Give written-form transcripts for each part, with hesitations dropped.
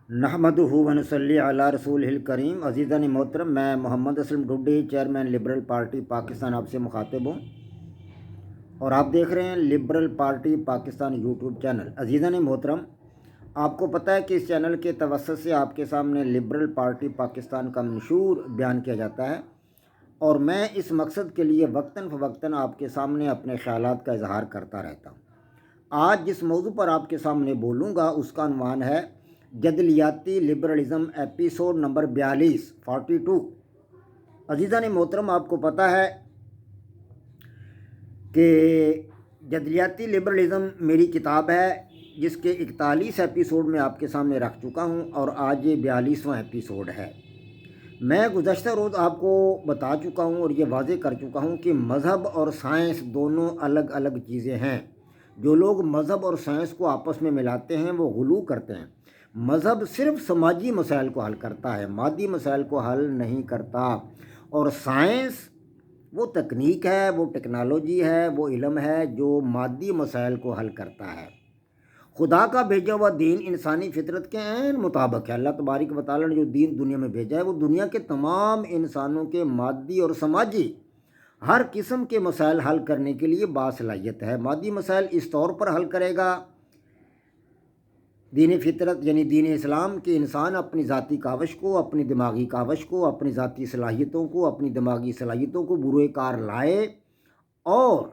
نحمدہ ونصلی علی رسولہ الکریم۔ عزیزان محترم، میں Muhammad Aslam Dadi, chairman liberal party Pakistan, آپ سے مخاطب ہوں اور آپ دیکھ رہے ہیں liberal party Pakistan YouTube channel. عزیزان محترم، آپ کو پتہ ہے کہ اس چینل کے توسط سے آپ کے سامنے لبرل پارٹی پاکستان کا منشور بیان کیا جاتا ہے، اور میں اس مقصد کے لیے وقتاً فوقتاً آپ کے سامنے اپنے خیالات کا اظہار کرتا رہتا ہوں۔ آج جس موضوع پر آپ کے سامنے بولوں گا اس کا عنوان ہے جدلیاتی لبرلزم، ایپیسوڈ نمبر 42۔ عزیزان محترم، آپ کو پتہ ہے کہ جدلیاتی لبرلزم میری کتاب ہے جس کے 41 ایپیسوڈ میں آپ کے سامنے رکھ چکا ہوں، اور آج یہ 42واں ایپیسوڈ ہے۔ میں گزشتہ روز آپ کو بتا چکا ہوں اور یہ واضح کر چکا ہوں کہ مذہب اور سائنس دونوں الگ الگ چیزیں ہیں۔ جو لوگ مذہب اور سائنس کو آپس میں ملاتے ہیں وہ غلو کرتے ہیں۔ مذہب صرف سماجی مسائل کو حل کرتا ہے، مادی مسائل کو حل نہیں کرتا، اور سائنس وہ تکنیک ہے، وہ ٹیکنالوجی ہے، وہ علم ہے جو مادی مسائل کو حل کرتا ہے۔ خدا کا بھیجا ہوا دین انسانی فطرت کے عین مطابق ہے۔ اللہ تبارک و تعالیٰ نے جو دین دنیا میں بھیجا ہے وہ دنیا کے تمام انسانوں کے مادی اور سماجی ہر قسم کے مسائل حل کرنے کے لیے باصلاحیت ہے۔ مادی مسائل اس طور پر حل کرے گا دین فطرت یعنی دین اسلام کے انسان اپنی ذاتی کاوش کو، اپنی دماغی کاوش کو، اپنی ذاتی صلاحیتوں کو، اپنی دماغی صلاحیتوں کو بروئے کار لائے، اور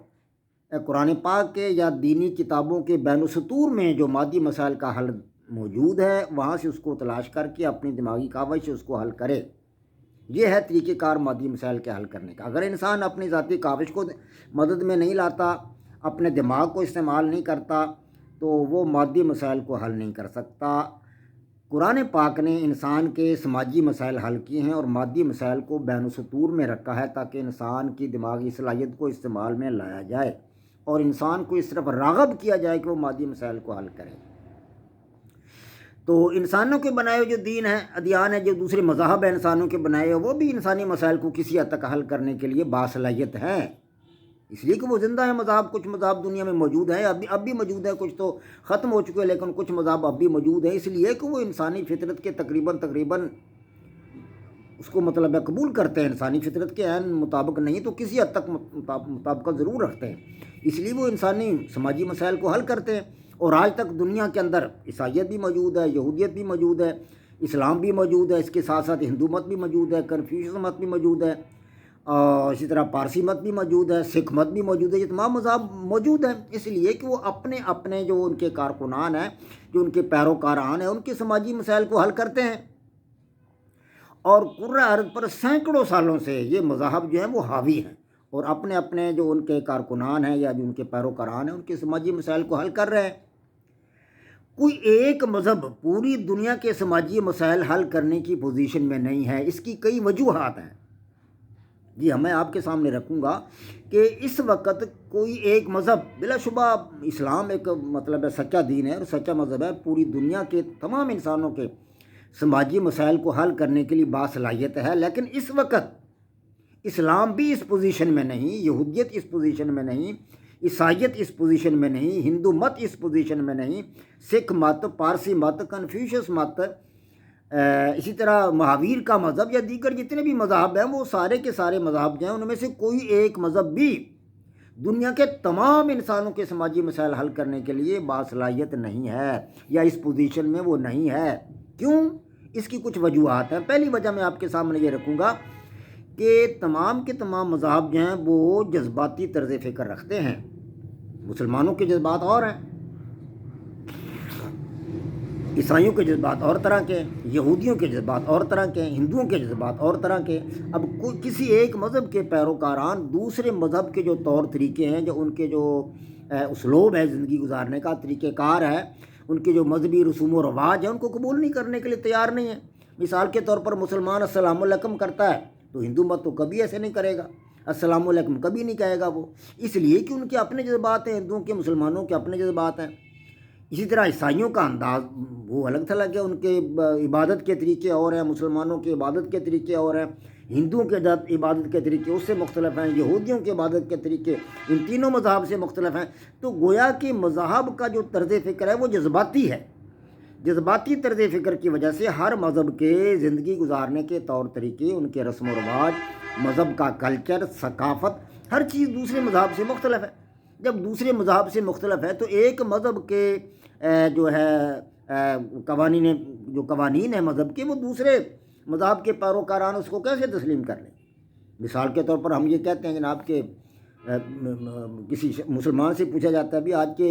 قرآن پاک کے یا دینی کتابوں کے بین السطور میں جو مادی مسائل کا حل موجود ہے وہاں سے اس کو تلاش کر کے اپنی دماغی کاوش سے اس کو حل کرے۔ یہ ہے طریقہ کار مادی مسائل کے حل کرنے کا۔ اگر انسان اپنی ذاتی کاوش کو مدد میں نہیں لاتا، اپنے دماغ کو استعمال نہیں کرتا، تو وہ مادی مسائل کو حل نہیں کر سکتا۔ قرآن پاک نے انسان کے سماجی مسائل حل کیے ہیں اور مادی مسائل کو بین السطور میں رکھا ہے تاکہ انسان کی دماغی صلاحیت کو استعمال میں لایا جائے اور انسان کو اس طرف راغب کیا جائے کہ وہ مادی مسائل کو حل کرے۔ تو انسانوں کے بنائے ہوئے جو دین ہے، ادیان ہے، جو دوسرے مذاہب ہیں انسانوں کے بنائے ہوئے، وہ بھی انسانی مسائل کو کسی حد تک حل کرنے کے لیے باصلاحیت ہیں، اس لیے کہ وہ زندہ ہیں۔ مذاہب، کچھ مذاہب دنیا میں موجود ہیں، اب بھی موجود ہیں، کچھ تو ختم ہو چکے ہیں، لیکن کچھ مذاہب اب بھی موجود ہیں، اس لیے کہ وہ انسانی فطرت کے تقریباً اس کو مطلب ہے قبول کرتے ہیں۔ انسانی فطرت کے عین مطابق نہیں تو کسی حد تک مطابقت ضرور رکھتے ہیں، اس لیے وہ انسانی سماجی مسائل کو حل کرتے ہیں۔ اور آج تک دنیا کے اندر عیسائیت بھی موجود ہے، یہودیت بھی موجود ہے، اسلام بھی موجود ہے، اس کے ساتھ ساتھ ہندو مت بھی موجود ہے، کنفیوشن مت بھی موجود ہے، اور اسی طرح پارسی مت بھی موجود ہے، سکھ مت بھی موجود ہے۔ یہ تمام مذہب موجود ہیں اس لیے کہ وہ اپنے اپنے جو ان کے کارکنان ہیں، جو ان کے پیروکاران ہیں، ان کے سماجی مسائل کو حل کرتے ہیں۔ اور کرۂ ارض پر سینکڑوں سالوں سے یہ مذاہب جو ہیں وہ حاوی ہیں اور اپنے اپنے جو ان کے کارکنان ہیں یا جو ان کے پیروکاران ہیں ان کے سماجی مسائل کو حل کر رہے ہیں۔ کوئی ایک مذہب پوری دنیا کے سماجی مسائل حل کرنے کی پوزیشن میں نہیں ہے۔ اس کی کئی وجوہات ہیں، جی میں آپ کے سامنے رکھوں گا کہ اس وقت کوئی ایک مذہب، بلا شبہ اسلام ایک مطلب ہے سچا دین ہے اور سچا مذہب ہے، پوری دنیا کے تمام انسانوں کے سماجی مسائل کو حل کرنے کے لیے باصلاحیت ہے، لیکن اس وقت اسلام بھی اس پوزیشن میں نہیں، یہودیت اس پوزیشن میں نہیں، عیسائیت اس پوزیشن میں نہیں، ہندو مت اس پوزیشن میں نہیں، سکھ مت، پارسی مت، کنفیوشس مت، اسی طرح مہاویر کا مذہب یا دیگر جتنے بھی مذاہب ہیں وہ سارے کے سارے مذاہب جو ہیں ان میں سے کوئی ایک مذہب بھی دنیا کے تمام انسانوں کے سماجی مسائل حل کرنے کے لیے باصلاحیت نہیں ہے یا اس پوزیشن میں وہ نہیں ہے۔ کیوں؟ اس کی کچھ وجوہات ہیں۔ پہلی وجہ میں آپ کے سامنے یہ رکھوں گا کہ تمام کے تمام مذاہب جو ہیں وہ جذباتی طرز فکر رکھتے ہیں۔ مسلمانوں کے جذبات اور ہیں، عیسائیوں کے جذبات اور طرح کے، یہودیوں کے جذبات اور طرح کے، ہندوؤں کے جذبات اور طرح کے۔ اب کسی ایک مذہب کے پیروکاران دوسرے مذہب کے جو طور طریقے ہیں، جو ان کے جو اسلوب ہے زندگی گزارنے کا، طریقہ کار ہے، ان کے جو مذہبی رسوم و رواج ہیں ان کو قبول نہیں کرنے کے لیے تیار نہیں ہیں۔ مثال کے طور پر مسلمان السلام علیکم کرتا ہے تو ہندو مت تو کبھی ایسے نہیں کرے گا، السلام علیکم کبھی نہیں کہے گا وہ، اس لیے کہ ان کے اپنے جذبات ہیں، ہندوؤں کے، مسلمانوں کے اپنے جذبات ہیں۔ اسی طرح عیسائیوں کا انداز وہ الگ تھلگ ہے، ان کے عبادت کے طریقے اور ہیں، مسلمانوں کے عبادت کے طریقے اور ہیں، ہندوؤں کے عبادت کے طریقے اس سے مختلف ہیں، یہودیوں کے عبادت کے طریقے ان تینوں مذاہب سے مختلف ہیں۔ تو گویا کہ مذاہب کا جو طرز فکر ہے وہ جذباتی ہے، جذباتی طرز فکر کی وجہ سے ہر مذہب کے زندگی گزارنے کے طور طریقے، ان کے رسم و رواج، مذہب کا کلچر، ثقافت، ہر چیز دوسرے مذہب سے مختلف ہے۔ جب دوسرے مذہب سے مختلف ہے تو ایک مذہب کے جو ہے قوانین ہیں مذہب کے، وہ دوسرے مذہب کے پیروکاران اس کو کیسے تسلیم کر لیں؟ مثال کے طور پر ہم یہ کہتے ہیں جناب کہ کسی مسلمان سے پوچھا جاتا ہے بھی آج کے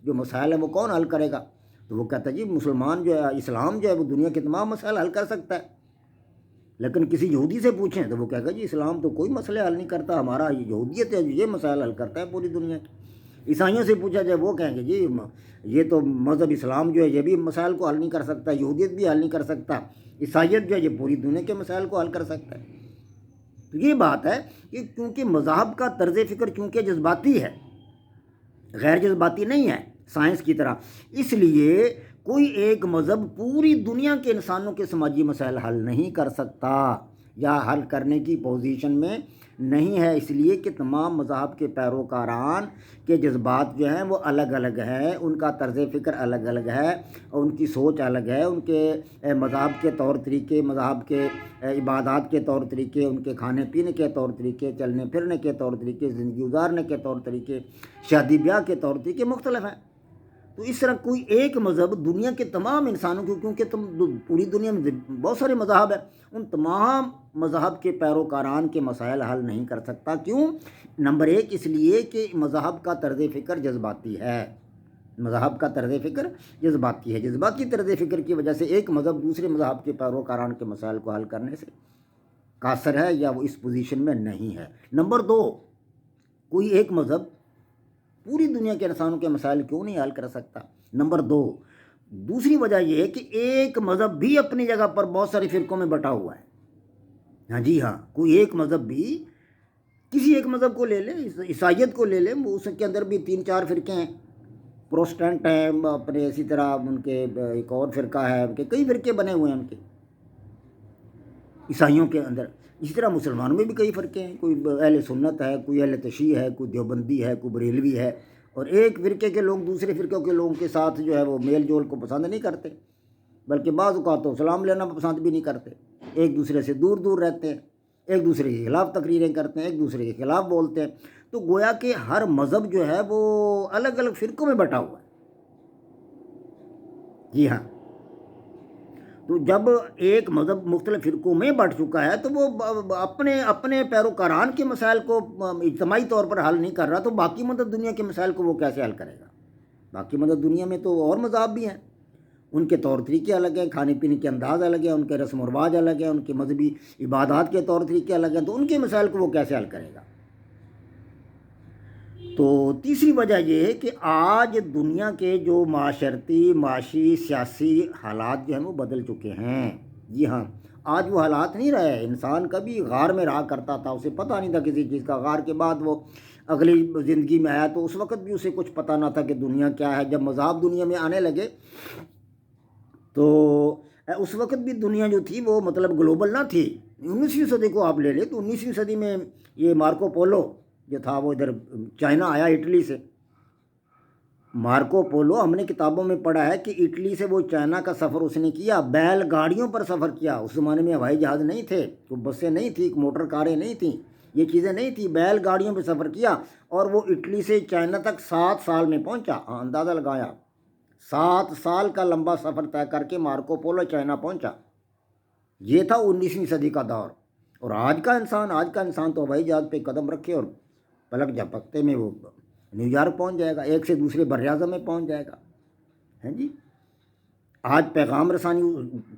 جو مسائل ہیں وہ کون حل کرے گا؟ تو وہ کہتا ہے جی مسلمان جو ہے، اسلام جو ہے وہ دنیا کے تمام مسائل حل کر سکتا ہے۔ لیکن کسی یہودی سے پوچھیں تو وہ کہے گا جی اسلام تو کوئی مسئلے حل نہیں کرتا، ہمارا یہودیت ہے جو یہ مسائل حل کرتا ہے پوری دنیا کے۔ عیسائیوں سے پوچھا جائے وہ کہیں گے جی یہ تو مذہب اسلام جو ہے یہ بھی مسائل کو حل نہیں کر سکتا، یہودیت بھی حل نہیں کر سکتا، عیسائیت جو ہے یہ پوری دنیا کے مسائل کو حل کر سکتا ہے۔ تو یہ بات ہے کہ کیونکہ مذہب کا طرز فکر چونکہ جذباتی ہے، غیر جذباتی نہیں ہے سائنس کی طرح، اس لیے کوئی ایک مذہب پوری دنیا کے انسانوں کے سماجی مسائل حل نہیں کر سکتا یا حل کرنے کی پوزیشن میں نہیں ہے، اس لیے کہ تمام مذاہب کے پیروکاران کے جذبات جو ہیں وہ الگ الگ ہیں، ان کا طرز فکر الگ الگ ہے، ان کی سوچ الگ ہے، ان کے مذہب کے طور طریقے، مذہب کے عبادات کے طور طریقے، ان کے کھانے پینے کے طور طریقے، چلنے پھرنے کے طور طریقے، زندگی گزارنے کے طور طریقے، شادی بیاہ کے طور طریقے مختلف ہیں۔ تو اس طرح کوئی ایک مذہب دنیا کے تمام انسانوں کو، کیونکہ پوری دنیا میں بہت سارے مذاہب ہیں، ان تمام مذہب کے پیروکاران کے مسائل حل نہیں کر سکتا۔ کیوں؟ نمبر ایک اس لیے کہ مذہب کا طرز فکر جذباتی ہے، مذہب کا طرز فکر جذباتی ہے، جذباتی طرز فکر کی وجہ سے ایک مذہب دوسرے مذہب کے پیروکاران کے مسائل کو حل کرنے سے قاصر ہے یا وہ اس پوزیشن میں نہیں ہے۔ نمبر دو، کوئی ایک مذہب پوری دنیا کے انسانوں کے مسائل کیوں نہیں حل کر سکتا؟ نمبر دو، دوسری وجہ یہ ہے کہ ایک مذہب بھی اپنی جگہ پر بہت سارے فرقوں میں بٹا ہوا ہے۔ ہاں جی ہاں، کوئی ایک مذہب بھی، کسی ایک مذہب کو لے لیں، عیسائیت کو لے لیں، اس کے اندر بھی 3-4 فرقے ہیں، پروٹسٹنٹ ہیں اپنے، اسی طرح ان کے ایک اور فرقہ ہے، ان کے کئی فرقے بنے ہوئے ہیں ان کے عیسائیوں کے اندر۔ اسی طرح مسلمانوں میں بھی کئی فرقے ہیں، کوئی اہل سنت ہے، کوئی اہل تشیع ہے، کوئی دیوبندی ہے، کوئی بریلوی ہے، اور ایک فرقے کے لوگ دوسرے فرقوں کے لوگوں کے ساتھ جو ہے وہ میل جول کو پسند نہیں کرتے، بلکہ بعض اوقات تو سلام لینا پسند بھی نہیں کرتے، ایک دوسرے سے دور دور رہتے ہیں، ایک دوسرے کے خلاف تقریریں کرتے ہیں، ایک دوسرے کے خلاف بولتے ہیں۔ تو گویا کہ ہر مذہب جو ہے وہ الگ الگ فرقوں میں بٹا ہوا ہے۔ جی ہاں، تو جب ایک مذہب مختلف فرقوں میں بٹ چکا ہے تو وہ اپنے پیروکاران کے مسائل کو اجتماعی طور پر حل نہیں کر رہا، تو باقی مذہب دنیا کے مسائل کو وہ کیسے حل کرے گا؟ باقی مذہب دنیا میں تو اور مذاہب بھی ہیں، ان کے طور طریقے الگ ہیں، کھانے پینے کے انداز الگ ہیں، ان کے رسم و رواج الگ ہیں، ان کے مذہبی عبادات کے طور طریقے الگ ہیں، تو ان کے مسائل کو وہ کیسے حل کرے گا؟ تو تیسری وجہ یہ ہے کہ آج دنیا کے جو معاشی سیاسی حالات جو ہیں وہ بدل چکے ہیں۔ جی ہاں، آج وہ حالات نہیں رہے۔ انسان کبھی غار میں رہا کرتا تھا، اسے پتہ نہیں تھا کسی چیز کا، غار کے بعد وہ اگلی زندگی میں آیا تو اس وقت بھی اسے کچھ پتہ نہ تھا کہ دنیا کیا ہے۔ جب مذاہب دنیا میں آنے لگے تو اس وقت بھی دنیا جو تھی وہ مطلب گلوبل نہ تھی۔ 19ویں صدی کو آپ لے لیں تو 19ویں صدی میں یہ مارکو پولو جو تھا وہ ادھر چائنا آیا، اٹلی سے۔ مارکو پولو ہم نے کتابوں میں پڑھا ہے کہ اٹلی سے وہ چائنا کا سفر اس نے کیا، بیل گاڑیوں پر سفر کیا۔ اس زمانے میں ہوائی جہاز نہیں تھے، تو بسیں نہیں تھیں، موٹر کاریں نہیں تھیں، یہ چیزیں نہیں تھیں، بیل گاڑیوں پہ سفر کیا اور وہ اٹلی سے چائنا تک 7 سال میں پہنچا۔ اندازہ لگایا 7 سال کا لمبا سفر طے کر کے مارکو پولو چائنا پہنچا۔ یہ تھا 19ویں صدی کا دور۔ اور آج کا انسان تو ہوائی جہاز پہ قدم رکھے اور پلک جھپکتے میں وہ نیو یارک پہنچ جائے گا، ایک سے دوسرے بر اعظم میں پہنچ جائے گا۔ ہیں جی، آج پیغام رسانی،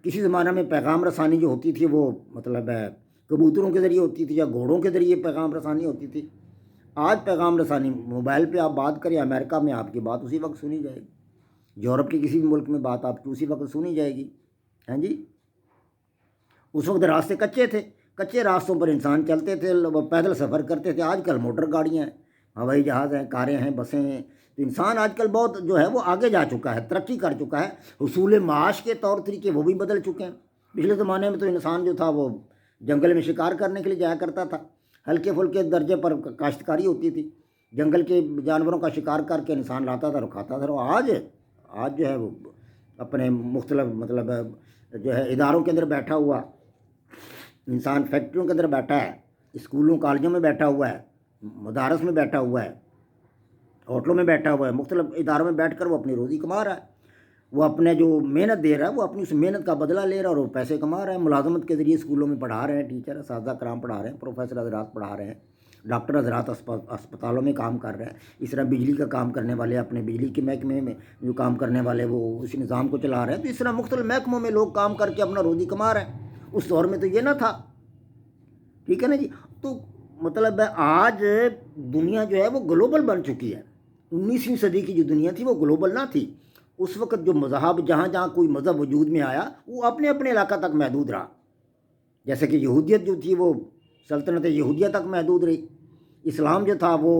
کسی زمانہ میں پیغام رسانی جو ہوتی تھی وہ مطلب ہے کبوتروں کے ذریعے ہوتی تھی یا گھوڑوں کے ذریعے پیغام رسانی ہوتی تھی۔ آج پیغام رسانی موبائل پہ آپ بات کریں، امریکہ میں آپ کی بات اسی وقت سنی جائے گی، یورپ کے کسی بھی ملک میں بات آپ کی اسی وقت سنی جائے گی۔ ہیں جی، اس وقت راستے کچے تھے، کچے راستوں پر انسان چلتے تھے، پیدل سفر کرتے تھے۔ آج کل موٹر گاڑیاں ہیں، ہوائی جہاز ہیں، کاریں ہیں، بسیں ہیں۔ تو انسان آج کل بہت جو ہے وہ آگے جا چکا ہے، ترقی کر چکا ہے۔ حصول معاش کے طور طریقے وہ بھی بدل چکے ہیں۔ پچھلے زمانے میں تو انسان جو تھا وہ جنگل میں شکار کرنے کے لیے جایا کرتا تھا، ہلکے پھلکے درجے پر کاشتکاری ہوتی تھی، جنگل کے جانوروں کا شکار کر کے انسان لاتا تھا اور کھاتا تھا۔ اور آج جو ہے وہ اپنے مختلف مطلب جو ہے اداروں کے اندر بیٹھا ہوا، انسان فیکٹریوں کے اندر بیٹھا ہے، اسکولوں کالجوں میں بیٹھا ہوا ہے، مدارس میں بیٹھا ہوا ہے، ہوٹلوں میں بیٹھا ہوا ہے، مختلف اداروں میں بیٹھ کر وہ اپنی روزی کما رہا ہے، وہ اپنے جو محنت دے رہا ہے وہ اپنی اس محنت کا بدلہ لے رہا ہے اور وہ پیسے کما رہا ہے، ملازمت کے ذریعے اسکولوں میں پڑھا رہے ہیں، ٹیچر اساتذہ کرام پڑھا رہے ہیں، پروفیسر حضرات پڑھا رہے ہیں، ڈاکٹر حضرات اسپتالوں میں کام کر رہے ہیں، اس طرح بجلی کا کام کرنے والے اپنے بجلی کے محکمے میں جو کام کرنے والے وہ اس نظام کو چلا رہے ہیں، تو اس طرح مختلف محکموں میں لوگ کام کر کے اپنا روزی کما رہے ہیں۔ اس دور میں تو یہ نہ تھا، ٹھیک ہے نا جی۔ تو مطلب ہے آج دنیا جو ہے وہ گلوبل بن چکی ہے، 19ویں صدی کی جو دنیا تھی وہ گلوبل نہ تھی۔ اس وقت جو مذہب جہاں جہاں کوئی مذہب وجود میں آیا وہ اپنے اپنے علاقہ تک محدود رہا، جیسے کہ یہودیت جو تھی وہ سلطنت یہودیہ تک محدود رہی، اسلام جو تھا وہ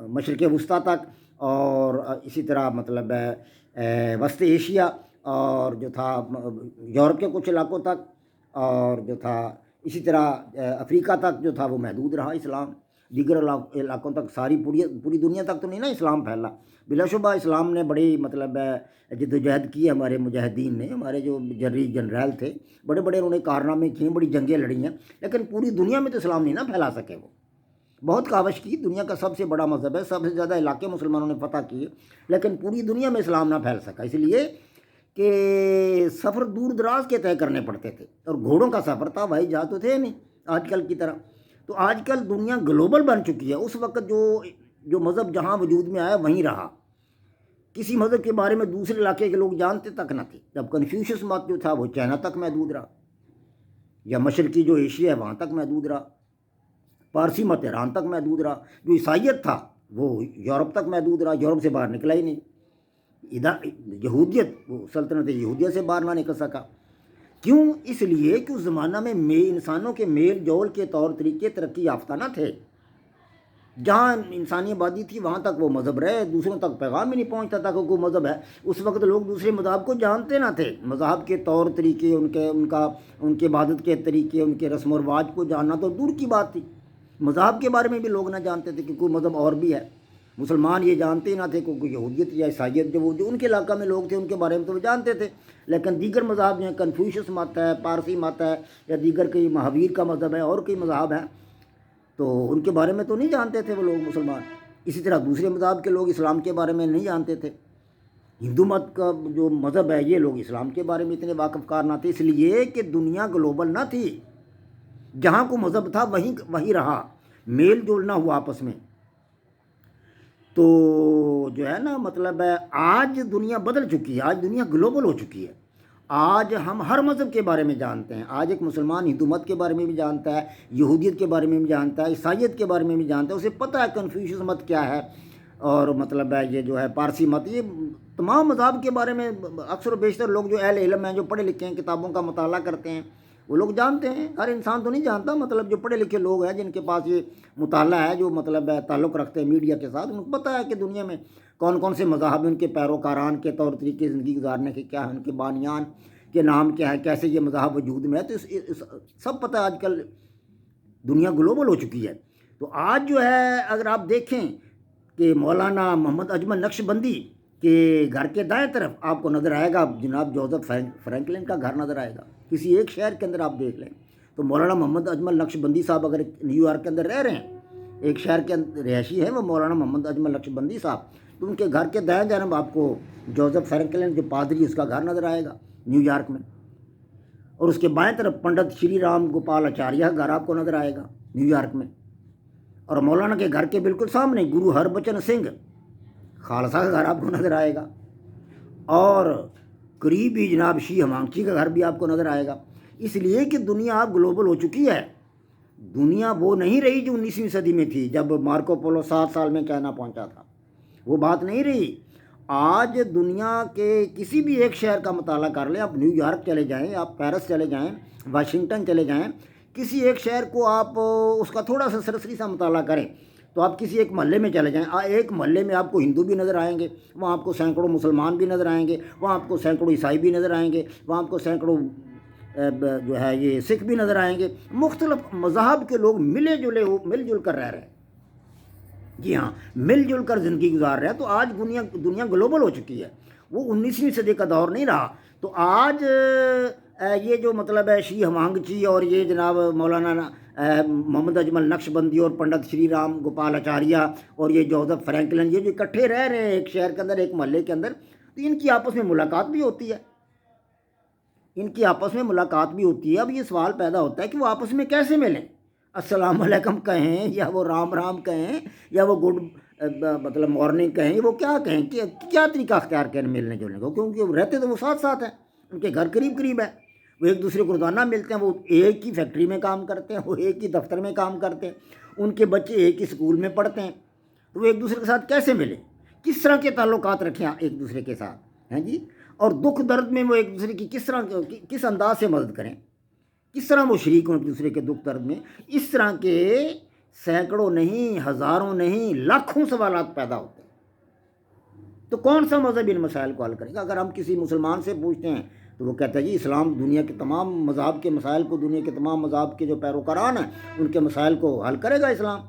مشرق وسطیٰ تک، اور اسی طرح مطلب وسط ایشیا اور جو تھا یورپ کے کچھ علاقوں تک، اور جو تھا اسی طرح افریقہ تک جو تھا وہ محدود رہا اسلام، دیگر علاقوں تک ساری پوری دنیا تک تو نہیں نا اسلام پھیلا۔ بلا شبہ اسلام نے بڑی مطلب جد و جہد کی، ہمارے مجاہدین نے، ہمارے جو جنرل تھے بڑے بڑے انہوں نے کارنامے کیے، بڑی جنگیں لڑی ہیں، لیکن پوری دنیا میں تو اسلام نہیں نا پھیلا سکے۔ وہ بہت کاوش کی، دنیا کا سب سے بڑا مذہب ہے، سب سے زیادہ علاقے مسلمانوں نے فتح کیے، لیکن پوری دنیا میں اسلام نہ پھیل سکا، اس لیے کہ سفر دور دراز کے طے کرنے پڑتے تھے، اور گھوڑوں کا سفر تھا، ہوائی جہاز تو تھے نہیں آج کل کی طرح۔ تو آج کل دنیا گلوبل بن چکی ہے، اس وقت جو مذہب جہاں وجود میں آیا وہیں رہا، کسی مذہب کے بارے میں دوسرے علاقے کے لوگ جانتے تک نہ تھے۔ جب کنفیوشس مت جو تھا وہ چائنا تک محدود رہا، یا مشرقی جو ایشیا ہے وہاں تک محدود رہا، پارسی مت ایران تک محدود رہا، جو عیسائیت تھا وہ یورپ تک محدود رہا، یورپ سے باہر نکلا ہی نہیں، یہودیت وہ سلطنت یہودیہ سے باہر نہ نکل سکا۔ کیوں؟ اس لیے کہ اس زمانہ میں انسانوں کے میل جول کے طور طریقے ترقی یافتہ نہ تھے، جہاں انسانی آبادی تھی وہاں تک وہ مذہب رہے، دوسروں تک پیغام ہی نہیں پہنچتا تھا کہ کوئی مذہب ہے۔ اس وقت لوگ دوسرے مذہب کو جانتے نہ تھے، مذہب کے طور طریقے، ان کے عبادت کے طریقے، ان کے رسم و رواج کو جاننا تو دور کی بات تھی۔ مذہب کے بارے میں بھی لوگ نہ جانتے تھے کہ کوئی مذہب اور بھی ہے، مسلمان یہ جانتے ہی نہ تھے کہ کوئی یہودیت یا عیسائیت جو ان کے علاقہ میں لوگ تھے ان کے بارے میں تو وہ جانتے تھے، لیکن دیگر مذہب جو ہیں، کنفیوشس مت ہے، پارسی مت ہے، یا دیگر کئی مہاویر کا مذہب ہے، اور کئی مذہب ہیں، تو ان کے بارے میں تو نہیں جانتے تھے وہ لوگ مسلمان۔ اسی طرح دوسرے مذہب کے لوگ اسلام کے بارے میں نہیں جانتے تھے، ہندو مت کا جو مذہب ہے یہ لوگ اسلام کے بارے میں اتنے واقف کار نہ تھے، اس لیے کہ دنیا گلوبل نہ تھی، جہاں کو مذہب تھا وہیں رہا، میل جول نہ ہوا آپس میں۔ تو جو ہے نا مطلب ہے آج دنیا بدل چکی ہے، آج دنیا گلوبل ہو چکی ہے، آج ہم ہر مذہب کے بارے میں جانتے ہیں۔ آج ایک مسلمان ہندو مت کے بارے میں بھی جانتا ہے، یہودیت کے بارے میں بھی جانتا ہے، عیسائیت کے بارے میں بھی جانتا ہے، اسے پتہ ہے کنفیوشس مت کیا ہے، اور مطلب ہے یہ جو ہے پارسی مت، یہ تمام مذاہب کے بارے میں اکثر و بیشتر لوگ جو اہل علم ہیں، جو پڑھے لکھے ہیں، کتابوں کا مطالعہ کرتے ہیں، وہ لوگ جانتے ہیں۔ ہر انسان تو نہیں جانتا، مطلب جو پڑھے لکھے لوگ ہیں جن کے پاس یہ مطالعہ ہے، جو مطلب ہے تعلق رکھتے ہیں میڈیا کے ساتھ، ان کو پتہ ہے کہ دنیا میں کون کون سے مذاہب ہیں، ان کے پیروکاران کے طور طریقے زندگی گزارنے کے کیا ہیں، ان کے بانیان کے نام کیا ہے، کیسے یہ مذاہب وجود میں ہے، تو سب پتہ ہے۔ آج کل دنیا گلوبل ہو چکی ہے۔ تو آج جو ہے اگر آپ دیکھیں کہ مولانا محمد اجمل نقشبندی کے گھر کے دائیں طرف آپ کو نظر آئے گا جناب جوزف فرینکلن کا گھر نظر آئے گا، کسی ایک شہر کے اندر آپ دیکھ لیں تو مولانا محمد اجمل نقشبندی صاحب اگر نیو یارک کے اندر رہ رہے ہیں، ایک شہر کے اندر رہائشی ہے وہ مولانا محمد اجمل نقشبندی صاحب، تو ان کے گھر کے دائیں جانب آپ کو جوزف فرینکلن جو پادری اس کا گھر نظر آئے گا نیو یارک میں، اور اس کے بائیں طرف پنڈت شری رام گوپال آچاریہ کا گھر آپ کو نظر آئے گا نیو یارک میں، اور مولانا کے گھر کے بالکل سامنے گرو ہربچن سنگھ خالصہ کا گھر آپ کو نظر آئے گا، اور قریب ہی جناب شی ہمانگچی کا گھر بھی آپ کو نظر آئے گا۔ اس لیے کہ دنیا اب گلوبل ہو چکی ہے، دنیا وہ نہیں رہی جو 19ویں صدی میں تھی جب مارکو پولو 7 سال میں چائنا پہنچا تھا، وہ بات نہیں رہی۔ آج دنیا کے کسی بھی ایک شہر کا مطالعہ کر لیں، آپ نیو یارک چلے جائیں، آپ پیرس چلے جائیں، واشنگٹن چلے جائیں، کسی ایک شہر کو آپ اس کا تھوڑا سا سرسری سا مطالعہ کریں تو آپ کسی ایک محلے میں چلے جائیں، ایک محلے میں آپ کو ہندو بھی نظر آئیں گے، وہاں آپ کو سینکڑوں مسلمان بھی نظر آئیں گے، وہاں آپ کو سینکڑوں عیسائی بھی نظر آئیں گے، وہاں آپ کو سینکڑوں جو ہے یہ سکھ بھی نظر آئیں گے، مختلف مذاہب کے لوگ مل جل کر رہ رہے ہیں، جی ہاں مل جل کر زندگی گزار رہے ہیں۔ تو آج دنیا گلوبل ہو چکی ہے، وہ 19ویں صدی کا دور نہیں رہا. تو آج یہ جو مطلب ہے شی ہمانگچی اور یہ جناب مولانا محمد اجمل نقش بندی اور پنڈت شری رام گوپال آچاریہ اور یہ جوزف فرینکلن، یہ جو اکٹھے رہ رہے ہیں ایک شہر کے اندر، ایک محلے کے اندر، تو ان کی آپس میں ملاقات بھی ہوتی ہے. اب یہ سوال پیدا ہوتا ہے کہ وہ آپس میں کیسے ملیں؟ السلام علیکم کہیں یا وہ رام رام کہیں یا وہ گڈ مطلب مارننگ کہیں، وہ کیا کہیں، کیا طریقہ اختیار کریں ملنے جلنے کو؟ کیونکہ وہ رہتے تو وہ ساتھ ساتھ ہیں، ان کے گھر قریب قریب ہیں، وہ ایک دوسرے کو روزانہ ملتے ہیں، وہ ایک ہی فیکٹری میں کام کرتے ہیں، وہ ایک ہی دفتر میں کام کرتے ہیں، ان کے بچے ایک ہی اسکول میں پڑھتے ہیں. تو وہ ایک دوسرے کے ساتھ کیسے ملیں؟ کس طرح کے تعلقات رکھیں ایک دوسرے کے ساتھ ہیں جی؟ اور دکھ درد میں وہ ایک دوسرے کی کس انداز سے مدد کریں، کس طرح وہ شریک ہوں ایک دوسرے کے دکھ درد میں؟ اس طرح کے سینکڑوں نہیں، ہزاروں نہیں، لاکھوں سوالات پیدا ہوتے ہیں. تو کون سا مذہب ان مسائل کو حل کرے گا؟ اگر ہم کسی مسلمان سے پوچھتے ہیں تو وہ کہتا ہے جی اسلام دنیا کے تمام مذاہب کے مسائل کو، دنیا کے تمام مذاہب کے جو پیروکاران ہیں ان کے مسائل کو حل کرے گا اسلام.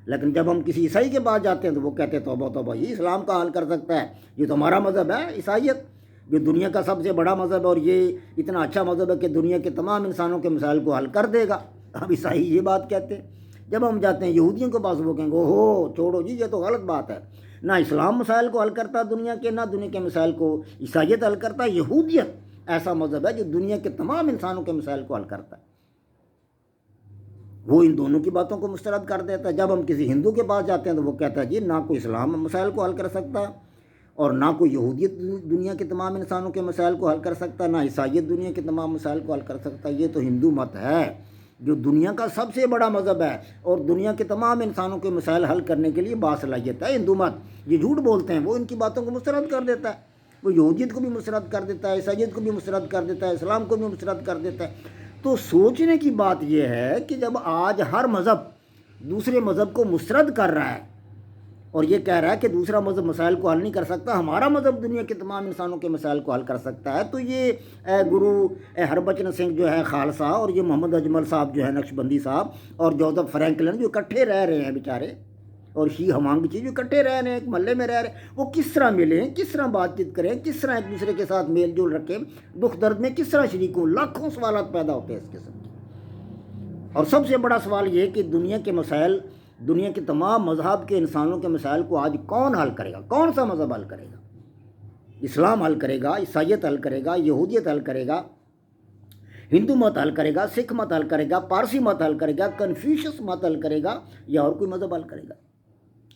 لیکن جب ہم کسی عیسائی کے پاس جاتے ہیں تو وہ کہتے ہیں توبہ توبہ، یہ اسلام کا حل کر سکتا ہے، یہ تو ہمارا مذہب ہے عیسائیت، جو دنیا کا سب سے بڑا مذہب ہے اور یہ اتنا اچھا مذہب ہے کہ دنیا کے تمام انسانوں کے مسائل کو حل کر دے گا. اب عیسائی یہ بات کہتے ہیں. جب ہم جاتے ہیں یہودیوں کے پاس، وہ کہیں گے ہو چھوڑو جی یہ تو غلط بات ہے، نہ اسلام مسائل کو حل کرتا دنیا کے، نہ دنیا کے مسائل کو عیسائیت حل کرتا. یہودیت ایسا مذہب ہے جو دنیا کے تمام انسانوں کے مسائل کو حل کرتا ہے. وہ ان دونوں کی باتوں کو مسترد کر دیتا ہے. جب ہم کسی ہندو کے پاس جاتے ہیں تو وہ کہتا ہے جی نہ کوئی اسلام مسائل کو حل کر سکتا اور نہ کوئی یہودیت دنیا کے تمام انسانوں کے مسائل کو حل کر سکتا، نہ عیسائیت دنیا کے تمام مسائل کو حل کر سکتا. یہ تو ہندو مت ہے جو دنیا کا سب سے بڑا مذہب ہے اور دنیا کے تمام انسانوں کے مسائل حل کرنے کے لیے باصلاحیت ہے. ہندو مت یہ جھوٹ بولتے ہیں، وہ ان کی باتوں کو مسترد کر دیتا ہے. وہ یہودیت کو بھی مسترد کر دیتا ہے، عیسائیت کو بھی مسترد کر دیتا ہے، اسلام کو بھی مسترد کر دیتا ہے. تو سوچنے کی بات یہ ہے کہ جب آج ہر مذہب دوسرے مذہب کو مسترد کر رہا ہے اور یہ کہہ رہا ہے کہ دوسرا مذہب مسائل کو حل نہیں کر سکتا، ہمارا مذہب دنیا کے تمام انسانوں کے مسائل کو حل کر سکتا ہے، تو یہ گرو ہربچن سنگھ جو ہے خالصہ اور یہ محمد اجمل صاحب جو ہے نقش بندی صاحب اور جوزف فرینکلن جو اکٹھے رہ رہے ہیں بیچارے، اور شی ہمانگچی جو اکٹھے رہ رہے ہیں، ایک محلے میں رہ رہے ہیں، وہ کس طرح ملیں، کس طرح بات چیت کریں، کس طرح ایک دوسرے کے ساتھ میل جول رکھیں، دکھ درد میں کس طرح شریک ہوں؟ لاکھوں سوالات پیدا ہوتے ہیں اس قسم کے. اور سب سے بڑا سوال یہ کہ دنیا کے مسائل، دنیا کے تمام مذہب کے انسانوں کے مسائل کو آج کون حل کرے گا؟ کون سا مذہب حل کرے گا؟ اسلام حل کرے گا، عیسائیت حل کرے گا، یہودیت حل کرے گا، ہندو مت حل کرے گا، سکھ مت حل کرے گا، پارسی مت حل کرے گا، کنفیوشس مت حل کرے گا، یا اور کوئی مذہب حل کرے گا؟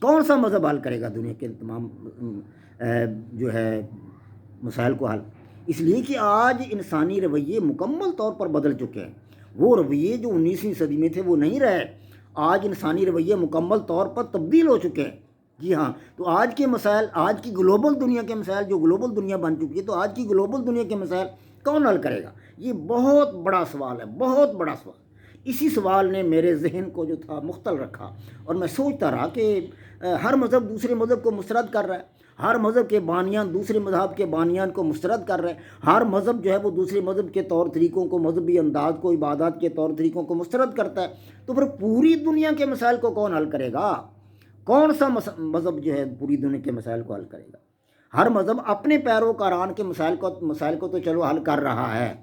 کون سا مذہب حل کرے گا دنیا کے تمام جو ہے مسائل کو حل؟ اس لیے کہ آج انسانی رویے مکمل طور پر بدل چکے ہیں. وہ رویے جو 19ویں صدی میں تھے وہ نہیں رہے. آج انسانی رویے مکمل طور پر تبدیل ہو چکے ہیں. جی ہاں، تو آج کے مسائل، آج کی گلوبل دنیا کے مسائل، جو گلوبل دنیا بن چکی ہے، تو آج کی گلوبل دنیا کے مسائل کون حل کرے گا؟ یہ بہت بڑا سوال ہے، بہت بڑا سوال. اسی سوال نے میرے ذہن کو جو تھا مختل رکھا اور میں سوچتا رہا کہ ہر مذہب دوسرے مذہب کو مسترد کر رہا ہے، ہر مذہب کے بانیان دوسرے مذہب کے بانیان کو مسترد کر رہے ہیں، ہر مذہب جو ہے وہ دوسرے مذہب کے طور طریقوں کو، مذہبی انداز کو، عبادات کے طور طریقوں کو مسترد کرتا ہے. تو پھر پوری دنیا کے مسائل کو کون حل کرے گا؟ کون سا مذہب جو ہے پوری دنیا کے مسائل کو حل کرے گا؟ ہر مذہب اپنے پیروکاران کے مسائل کو تو چلو حل کر رہا ہے.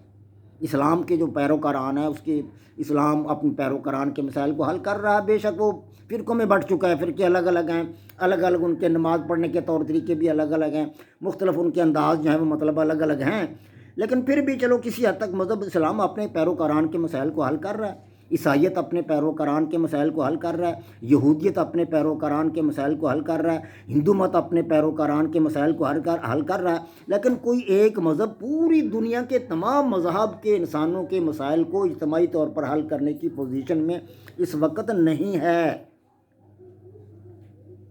اسلام کے جو پیروکاران ہیں اس کے اسلام اپنے پیروکاران کے مسائل کو حل کر رہا ہے. بے شک وہ فرقوں میں بٹ چکا ہے، فرقے الگ الگ ہیں، الگ الگ ان کے نماز پڑھنے کے طور طریقے بھی الگ الگ ہیں، مختلف ان کے انداز جو ہیں وہ مطلب الگ الگ ہیں، لیکن پھر بھی چلو کسی حد تک مذہب اسلام اپنے پیروکاران کے مسائل کو حل کر رہا ہے. عیسائیت اپنے پیروکاران کے مسائل کو حل کر رہا ہے، یہودیت اپنے پیروکاران کے مسائل کو حل کر رہا ہے، ہندو مت اپنے پیروکاران کے مسائل کو حل کر رہا ہے. لیکن کوئی ایک مذہب پوری دنیا کے تمام مذاہب کے انسانوں کے مسائل کو اجتماعی طور پر حل کرنے کی پوزیشن میں اس وقت نہیں ہے.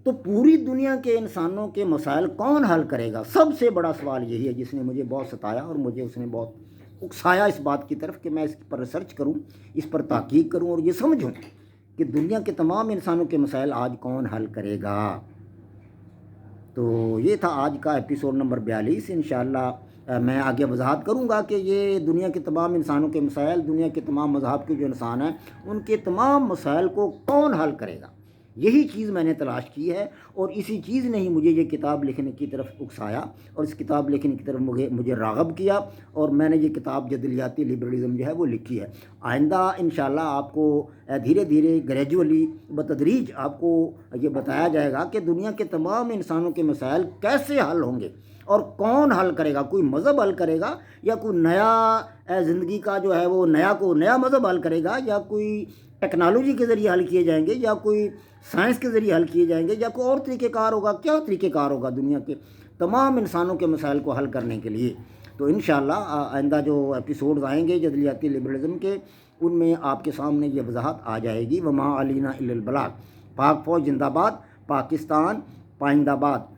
تو پوری دنیا کے انسانوں کے مسائل کون حل کرے گا؟ سب سے بڑا سوال یہی ہے جس نے مجھے بہت ستایا اور مجھے اس نے بہت اکسایا اس بات کی طرف کہ میں اس پر ریسرچ کروں، اس پر تحقیق کروں اور یہ سمجھوں کہ دنیا کے تمام انسانوں کے مسائل آج کون حل کرے گا. تو یہ تھا آج کا ایپیسوڈ نمبر 42. انشاءاللہ میں آگے وضاحت کروں گا کہ یہ دنیا کے تمام انسانوں کے مسائل، دنیا کے تمام مذاہب کے جو انسان ہیں ان کے تمام مسائل کو کون حل کرے گا. یہی چیز میں نے تلاش کی ہے، اور اسی چیز نے ہی مجھے یہ کتاب لکھنے کی طرف اکسایا اور اس کتاب لکھنے کی طرف مجھے راغب کیا، اور میں نے یہ کتاب جدلیاتی لبرلزم جو ہے وہ لکھی ہے۔ آئندہ انشاءاللہ آپ کو دھیرے دھیرے گریجولی بتدریج آپ کو یہ بتایا جائے گا کہ دنیا کے تمام انسانوں کے مسائل کیسے حل ہوں گے، اور کون حل کرے گا، کوئی مذہب حل کرے گا، یا کوئی نیا زندگی کا جو ہے وہ نیا مذہب حل کرے گا، یا کوئی ٹیکنالوجی کے ذریعے حل کیے جائیں گے، یا کوئی سائنس کے ذریعے حل کیے جائیں گے، یا کوئی اور طریقہ کار ہوگا، کیا طریقہ کار ہوگا دنیا کے تمام انسانوں کے مسائل کو حل کرنے کے لیے۔ تو انشاءاللہ آئندہ جو ایپیسوڈز آئیں گے جدلیاتی لبرلزم کے، ان میں آپ کے سامنے یہ وضاحت آ جائے گی۔ وما علینا الا البلاغ۔ پاک فوج زندہ باد، پاکستان پائندہ باد۔